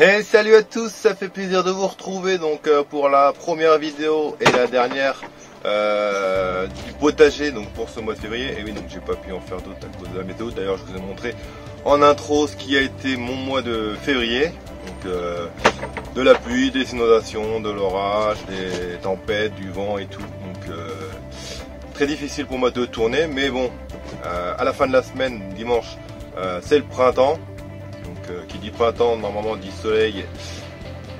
Hey, salut à tous, ça fait plaisir de vous retrouver donc pour la première vidéo et la dernière du potager donc pour ce mois de février. Et oui, donc j'ai pas pu en faire d'autres à cause de la météo. D'ailleurs, je vous ai montré en intro ce qui a été mon mois de février. Donc de la pluie, des inondations, de l'orage, des tempêtes, du vent et tout. Donc très difficile pour moi de tourner, mais bon, à la fin de la semaine, dimanche, c'est le printemps. Donc qui dit printemps normalement dit soleil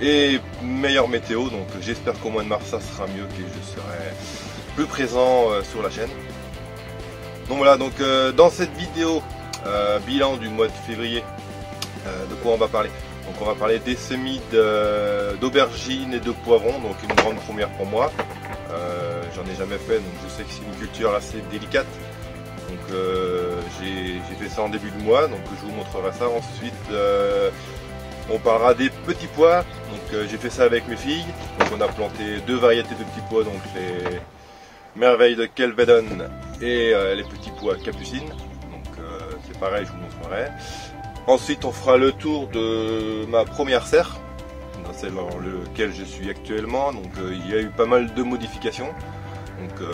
et meilleure météo, donc j'espère qu'au mois de mars ça sera mieux, que je serai plus présent sur la chaîne. Donc voilà, donc dans cette vidéo bilan du mois de février, de quoi on va parler? Donc on va parler des semis d'aubergines et de poivrons, donc une grande première pour moi. J'en ai jamais fait, donc je sais que c'est une culture assez délicate. Donc j'ai fait ça en début de mois, donc je vous montrerai ça. Ensuite on parlera des petits pois, donc j'ai fait ça avec mes filles. Donc on a planté deux variétés de petits pois, donc les merveilles de Kelvedon et les petits pois capucines. Donc c'est pareil, je vous montrerai. Ensuite on fera le tour de ma première serre, celle dans laquelle je suis actuellement. Donc il y a eu pas mal de modifications. Donc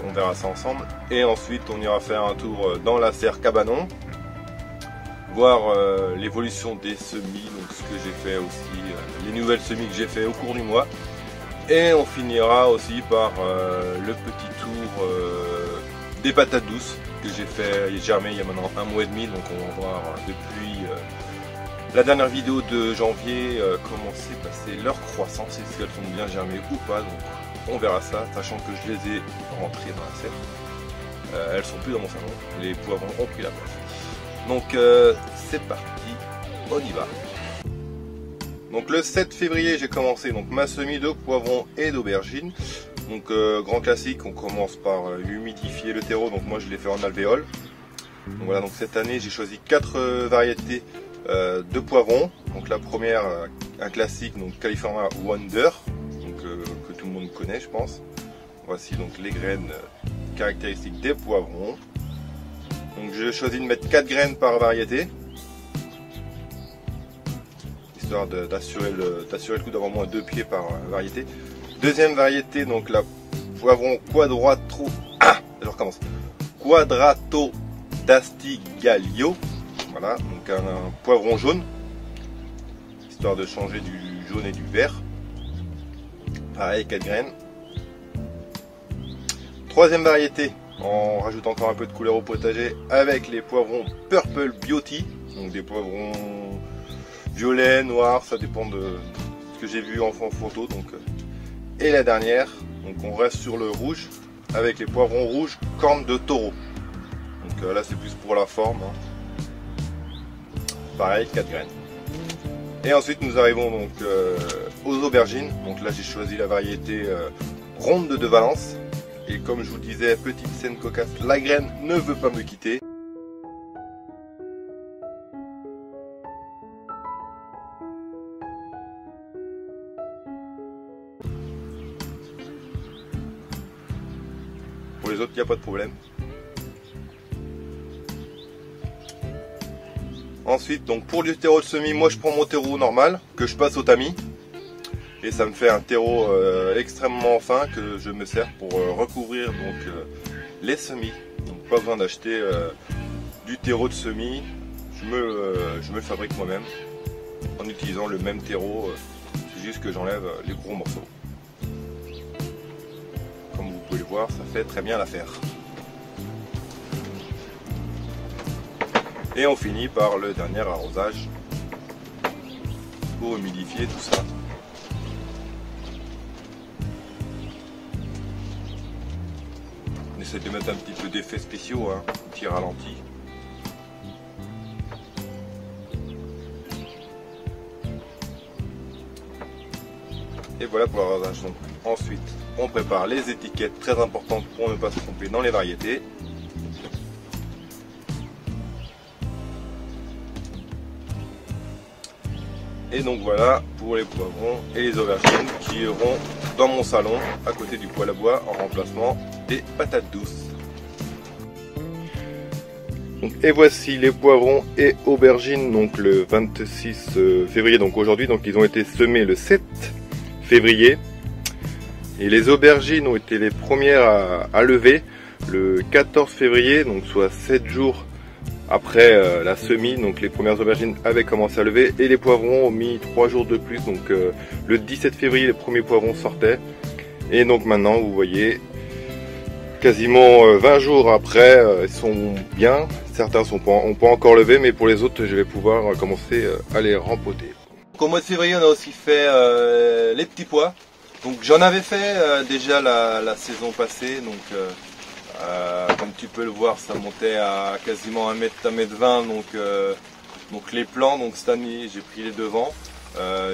on verra ça ensemble. Et ensuite on ira faire un tour dans la serre Cabanon, voir l'évolution des semis, donc ce que j'ai fait aussi, les nouvelles semis que j'ai fait au cours du mois. Et on finira aussi par le petit tour des patates douces que j'ai fait germer il y a maintenant un mois et demi. Donc on va voir depuis la dernière vidéo de janvier comment s'est passée leur croissance et si elles sont bien germées ou pas. Donc on verra ça, sachant que je les ai rentrées dans la serre. Elles sont plus dans mon salon, les poivrons ont pris la place. Donc c'est parti, on y va. Donc le 7 février j'ai commencé donc ma semis de poivrons et d'aubergines. Donc grand classique, on commence par humidifier le terreau. Donc moi je l'ai fait en alvéole. Donc voilà, donc cette année j'ai choisi 4 variétés de poivrons. Donc la première, un classique, donc California Wonder, que tout le monde connaît je pense. Voici donc les graines caractéristiques des poivrons. Donc j'ai choisi de mettre 4 graines par variété, histoire d'assurer le coup d'avoir au moins 2 pieds par variété. Deuxième variété, donc la poivron je recommence. Quadrato d'Astigalio. Voilà, donc un poivron jaune, histoire de changer du jaune et du vert. Pareil, 4 graines. Troisième variété, on rajoute encore un peu de couleur au potager avec les poivrons Purple Beauty, donc des poivrons violets, noirs, ça dépend de ce que j'ai vu en photo. Donc, et la dernière, donc on reste sur le rouge avec les poivrons rouges cornes de taureau. Donc là c'est plus pour la forme, hein. Pareil, 4 graines. Et ensuite nous arrivons donc aux aubergines. Donc là j'ai choisi la variété ronde de Valence. Et comme je vous disais, petite scène cocasse, la graine ne veut pas me quitter. Pour les autres, il n'y a pas de problème. Ensuite, donc pour le terreau de semis, moi je prends mon terreau normal que je passe au tamis. Et ça me fait un terreau extrêmement fin que je me sers pour recouvrir donc les semis. Donc pas besoin d'acheter du terreau de semis. Je me le fabrique moi-même en utilisant le même terreau. C'est juste que j'enlève les gros morceaux. Comme vous pouvez le voir, ça fait très bien l'affaire. Et on finit par le dernier arrosage pour humidifier tout ça. On essaie de mettre un petit peu d'effets spéciaux, hein, un petit ralenti. Et voilà pour l'arrosage. Donc ensuite on prépare les étiquettes, très importantes pour ne pas se tromper dans les variétés. Et donc voilà pour les poivrons et les aubergines qui iront dans mon salon à côté du poêle à bois en remplacement des patates douces. Donc, et voici les poivrons et aubergines, donc le 26 février, donc aujourd'hui, donc ils ont été semés le 7 février. Et les aubergines ont été les premières à lever le 14 février, donc soit 7 jours après la semis. Donc les premières aubergines avaient commencé à lever et les poivrons ont mis 3 jours de plus. Donc le 17 février, les premiers poivrons sortaient. Et donc maintenant, vous voyez, quasiment 20 jours après, ils sont bien. Certains n'ont pas encore levé, mais pour les autres, je vais pouvoir commencer à les rempoter. Donc, au mois de février, on a aussi fait les petits pois. Donc j'en avais fait déjà la saison passée, donc comme tu peux le voir, ça montait à quasiment 1 mètre, 1 mètre 20, donc les plants, donc cette année j'ai pris les devants,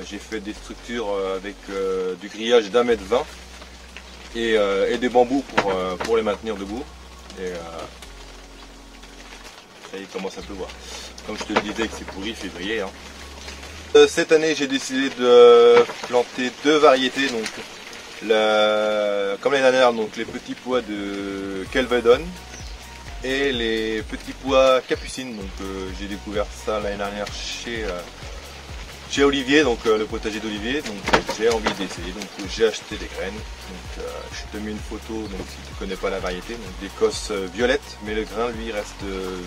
j'ai fait des structures avec du grillage d'1 mètre 20 et des bambous pour les maintenir debout. Et ça y commence à pleuvoir. Comme je te le disais que c'est pourri février. Hein. Cette année, j'ai décidé de planter 2 variétés, donc comme l'année dernière, donc les petits pois de Kelvedon et les petits pois Capucine. Donc j'ai découvert ça l'année dernière chez Olivier, donc le potager d'Olivier. Donc j'ai envie d'essayer, donc j'ai acheté des graines. Donc je te mets une photo, donc si tu connais pas la variété, donc d'écosse violette, mais le grain lui reste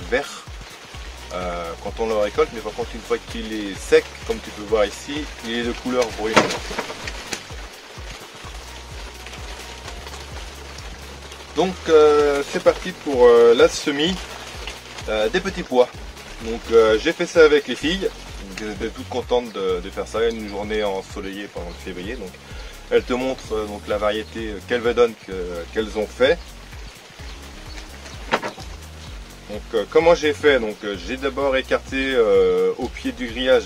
vert. Quand on le récolte, mais par contre une fois qu'il est sec, comme tu peux voir ici, il est de couleur brune. Donc c'est parti pour la semis des petits pois. Donc j'ai fait ça avec les filles, elles étaient toutes contentes de faire ça, une journée ensoleillée pendant le février. Donc elles te montrent donc la variété Kelvedon qu'elles ont fait. Donc comment j'ai fait, donc j'ai d'abord écarté au pied du grillage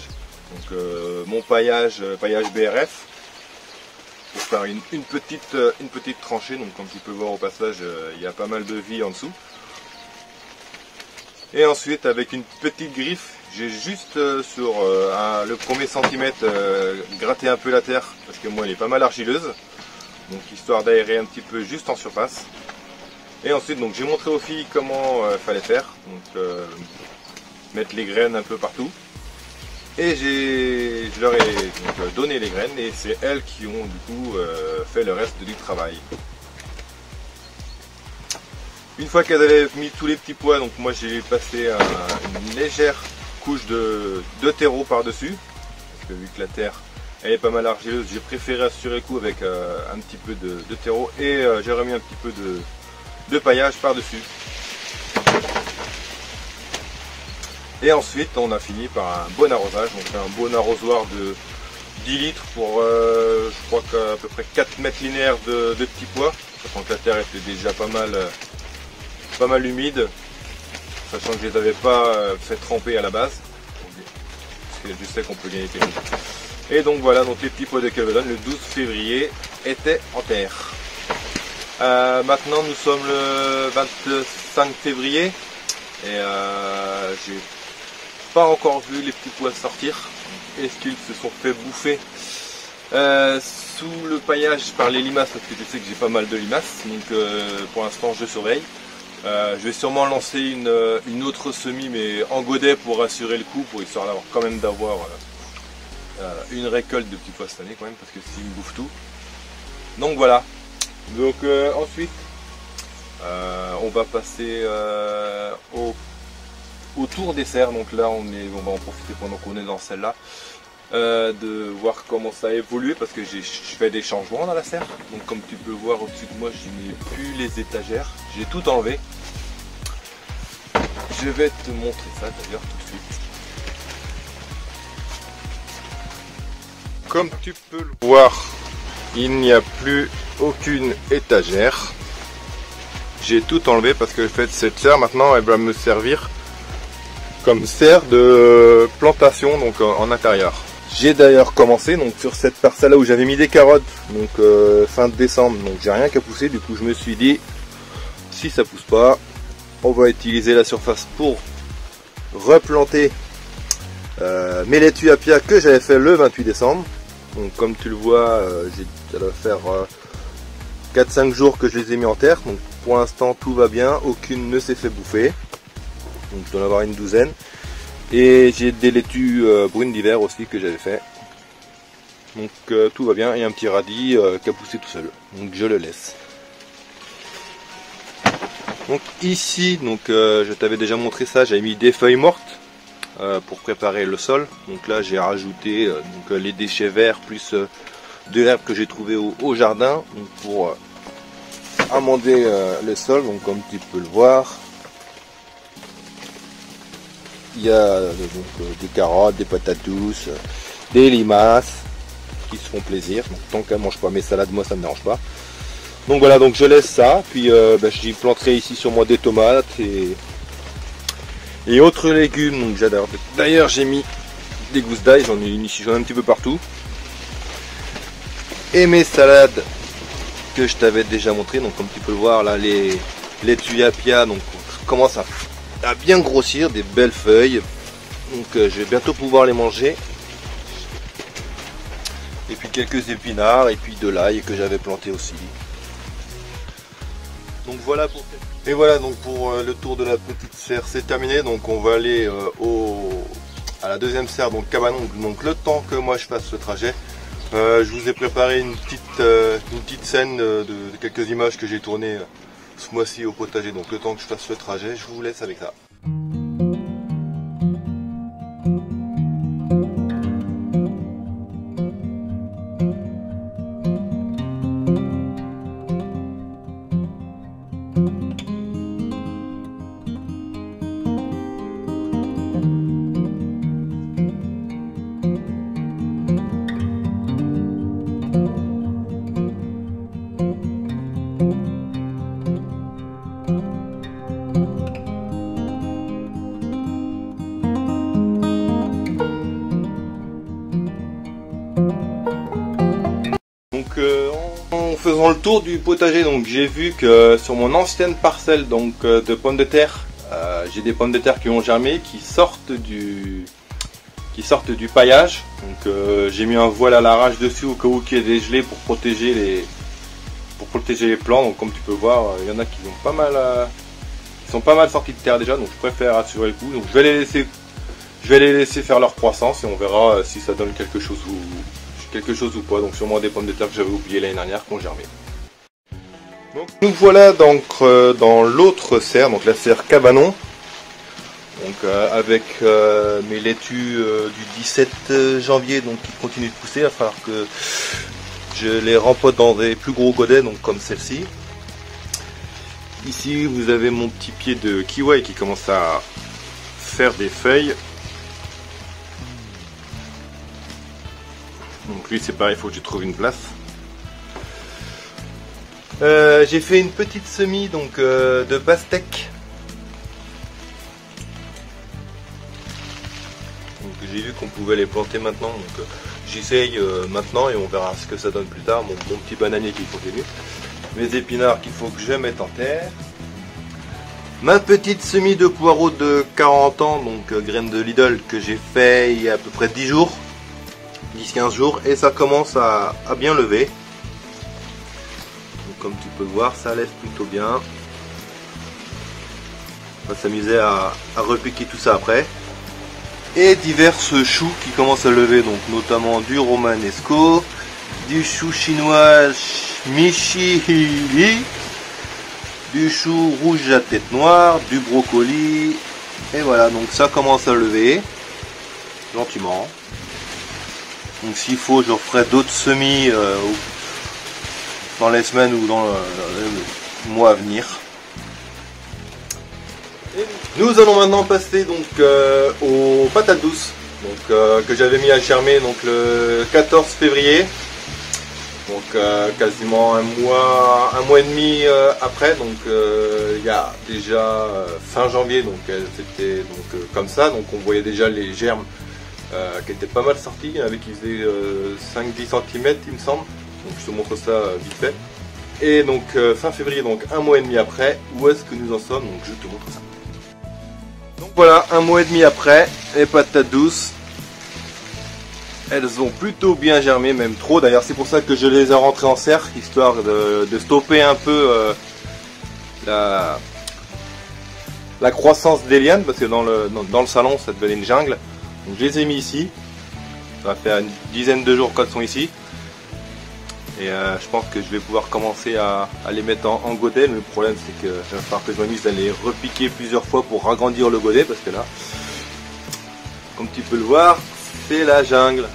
donc, mon paillage BRF pour faire une petite tranchée. Donc comme tu peux voir au passage, il y a pas mal de vie en dessous. Et ensuite avec une petite griffe, j'ai juste sur le premier centimètre gratté un peu la terre parce que moi elle est pas mal argileuse, donc histoire d'aérer un petit peu juste en surface. Et ensuite, donc j'ai montré aux filles comment fallait faire, donc mettre les graines un peu partout. Et je leur ai donc, donné les graines et c'est elles qui ont du coup fait le reste du travail. Une fois qu'elles avaient mis tous les petits pois, donc moi j'ai passé une légère couche de terreau par-dessus. Parce que vu que la terre elle est pas mal argileuse, j'ai préféré assurer le coup avec un petit peu de terreau et j'ai remis un petit peu de paillage par-dessus. Et ensuite on a fini par un bon arrosage, donc un bon arrosoir de 10 litres pour je crois qu'à peu près 4 mètres linéaires de petits pois, sachant que la terre était déjà pas mal humide, sachant que je les avais pas fait tremper à la base, parce que je sais qu'on peut gagner quelque chose. Et donc voilà, donc les petits pois de Kelvedon le 12 février étaient en terre. Maintenant nous sommes le 25 février et j'ai pas encore vu les petits pois sortir. Est-ce qu'ils se sont fait bouffer sous le paillage par les limaces, parce que je sais que j'ai pas mal de limaces, donc pour l'instant je surveille. Je vais sûrement lancer une autre semis mais en godet pour assurer le coup, pour histoire d'avoir quand même une récolte de petits pois cette année quand même, parce que s'ils me bouffent tout. Donc voilà. Donc ensuite on va passer au tour des serres. Donc là on va en profiter pendant qu'on est dans celle-là de voir comment ça a évolué, parce que je fais des changements dans la serre. Donc comme tu peux voir au-dessus de moi, je n'ai plus les étagères, j'ai tout enlevé. Je vais te montrer ça d'ailleurs tout de suite. Comme tu peux le voir, il n'y a plus aucune étagère. J'ai tout enlevé parce que en fait, cette serre maintenant elle va me servir comme serre de plantation, donc en intérieur. J'ai d'ailleurs commencé donc sur cette parcelle là où j'avais mis des carottes, donc fin décembre, donc j'ai rien qu'à pousser. Du coup je me suis dit, si ça pousse pas, on va utiliser la surface pour replanter mes laitues apia que j'avais fait le 28 décembre. Donc comme tu le vois, ça doit faire 4-5 jours que je les ai mis en terre. Donc pour l'instant tout va bien, aucune ne s'est fait bouffer. donc je dois en avoir une douzaine. Et j'ai des laitues brunes d'hiver aussi que j'avais fait. Donc tout va bien, et un petit radis qui a poussé tout seul, donc je le laisse. Donc ici, donc je t'avais déjà montré ça, j'avais mis des feuilles mortes pour préparer le sol. Donc là j'ai rajouté donc, les déchets verts plus de l'herbe que j'ai trouvé au jardin, donc pour amender le sol. Donc comme tu peux le voir, il y a donc, des carottes, des patates douces, des limaces qui se font plaisir. Donc, tant qu'elles ne mangent pas mes salades, moi ça ne me dérange pas. Donc voilà, donc je laisse ça, puis j'y planterai ici sur moi des tomates et autres légumes, donc j'adore. D'ailleurs j'ai mis des gousses d'ail, j'en ai une ici, j'en ai un petit peu partout. Et mes salades que je t'avais déjà montré, donc comme tu peux le voir là, les tilapia, donc commencent à bien grossir, des belles feuilles, donc je vais bientôt pouvoir les manger. Et puis quelques épinards et puis de l'ail que j'avais planté aussi. Donc voilà pour donc pour le tour de la petite serre, c'est terminé. Donc on va aller à la deuxième serre, donc Cabanon. Donc le temps que moi je fasse le trajet, je vous ai préparé une petite scène de quelques images que j'ai tournées ce mois-ci au potager. Donc le temps que je fasse le trajet, je vous laisse avec ça. En faisant le tour du potager, donc j'ai vu que sur mon ancienne parcelle donc de pommes de terre, j'ai des pommes de terre qui ont germé, qui sortent du paillage. Donc j'ai mis un voile à l'arrache dessus au cas où il y ait des gelées pour protéger les plants. Donc comme tu peux voir, il y en a qui sont pas mal sortis de terre déjà, donc je préfère assurer le coup. Donc je vais les laisser faire leur croissance et on verra si ça donne quelque chose ou pas. Donc sûrement des pommes de terre que j'avais oublié l'année dernière qui ont germé. Donc nous voilà donc dans l'autre serre, donc la serre Cabanon, donc avec mes laitues du 17 janvier, donc qui continuent de pousser. Il va falloir que je les rempote dans des plus gros godets, donc comme celle-ci. Ici vous avez mon petit pied de kiwi qui commence à faire des feuilles. Donc lui c'est pareil, il faut que je trouve une place. J'ai fait une petite semis donc de pastèques. Donc j'ai vu qu'on pouvait les planter maintenant, donc j'essaye maintenant et on verra ce que ça donne plus tard. Mon petit bananier qui continue. Mes épinards qu'il faut que je mette en terre. Ma petite semis de poireaux de 40 ans, donc graines de Lidl que j'ai fait il y a à peu près 10 jours. 10-15 jours et ça commence à bien lever. Donc, comme tu peux le voir, ça lève plutôt bien. On va s'amuser à repiquer tout ça après. Et divers choux qui commencent à lever, donc notamment du romanesco, du chou chinois michili, du chou rouge à tête noire, du brocoli. Et voilà, donc ça commence à lever gentiment. Donc s'il faut, je ferai d'autres semis dans les semaines ou dans le mois à venir. Nous allons maintenant passer donc aux patates douces, donc que j'avais mis à germer donc le 14 février. Donc quasiment un mois et demi après. Donc il y a déjà fin janvier, donc c'était donc comme ça. Donc on voyait déjà les germes qui étaient pas mal sortis. Il y en avait qui faisaient 5-10 cm il me semble. Donc je te montre ça vite fait. Et donc fin février, donc un mois et demi après, où est-ce que nous en sommes? Donc je te montre ça. Donc voilà, un mois et demi après, les patates douces, elles ont plutôt bien germé, même trop. D'ailleurs c'est pour ça que je les ai rentrées en serre, histoire de stopper un peu la croissance des lianes, parce que dans le salon ça devenait une jungle. Donc je les ai mis ici. Ça va faire une dizaine de jours qu'elles sont ici. Et je pense que je vais pouvoir commencer à les mettre en godet. Mais le problème c'est que il va falloir que je m'amuse à les repiquer plusieurs fois pour agrandir le godet, parce que là, comme tu peux le voir, c'est la jungle.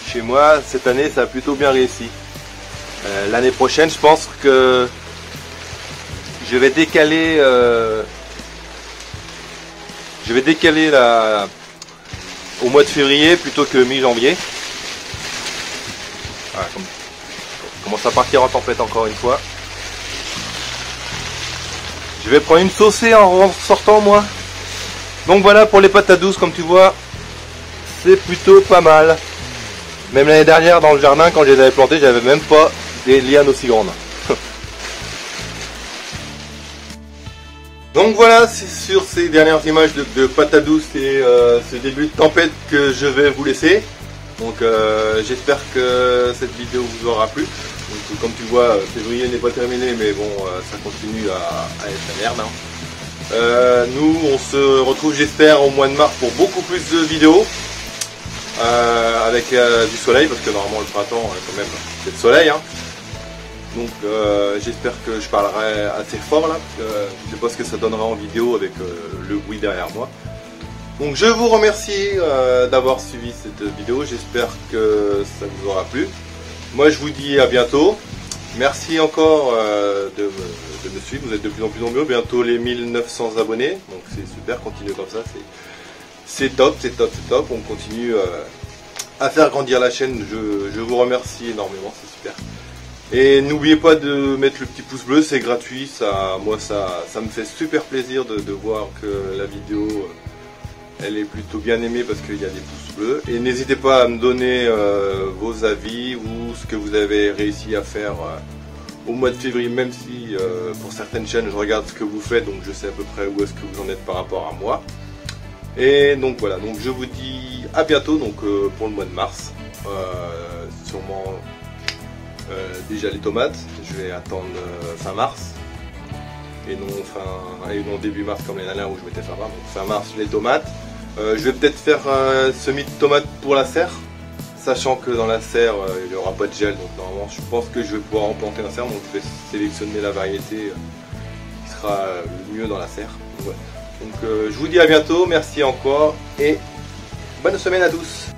Chez moi, cette année, ça a plutôt bien réussi. L'année prochaine, je pense que je vais décaler au mois de février plutôt que mi-janvier. Voilà, commence à partir en tempête encore une fois. Je vais prendre une saucée en sortant moi. Donc voilà pour les patates douces, comme tu vois, c'est plutôt pas mal. Même l'année dernière dans le jardin, quand je les avais plantées, j'avais même pas des lianes aussi grandes. Donc voilà, c'est sur ces dernières images de patates douces et ce début de tempête que je vais vous laisser. Donc j'espère que cette vidéo vous aura plu. Donc, comme tu vois, février n'est pas terminé, mais bon, ça continue à être la merde. Hein. Nous, on se retrouve, j'espère, au mois de mars pour beaucoup plus de vidéos. Avec du soleil, parce que normalement le printemps, quand même, c'est le soleil. Hein. Donc j'espère que je parlerai assez fort là, parce que je ne sais pas ce que ça donnera en vidéo avec le bruit derrière moi. Donc je vous remercie d'avoir suivi cette vidéo, j'espère que ça vous aura plu. Moi je vous dis à bientôt. Merci encore de me suivre, vous êtes de plus en plus nombreux, bientôt les 1900 abonnés, donc c'est super, continuez comme ça, c'est top, c'est top, c'est top, on continue à faire grandir la chaîne, je vous remercie énormément, c'est super. Et n'oubliez pas de mettre le petit pouce bleu, c'est gratuit, moi ça me fait super plaisir de voir que la vidéo elle est plutôt bien aimée parce qu'il y a des pouces bleus. Et n'hésitez pas à me donner vos avis ou ce que vous avez réussi à faire au mois de février, même si pour certaines chaînes je regarde ce que vous faites, donc je sais à peu près où est-ce que vous en êtes par rapport à moi. Et donc voilà, donc je vous dis à bientôt donc, pour le mois de mars. Sûrement déjà les tomates, je vais attendre fin mars. Et non début mars comme l'année dernière où je mettais fin mars. Donc fin mars les tomates. Je vais peut-être faire un semis de tomates pour la serre, sachant que dans la serre il n'y aura pas de gel, donc normalement je pense que je vais pouvoir en planter dans la serre, donc je vais sélectionner la variété qui sera le mieux dans la serre. Donc, ouais. Donc je vous dis à bientôt, merci encore et bonne semaine à tous.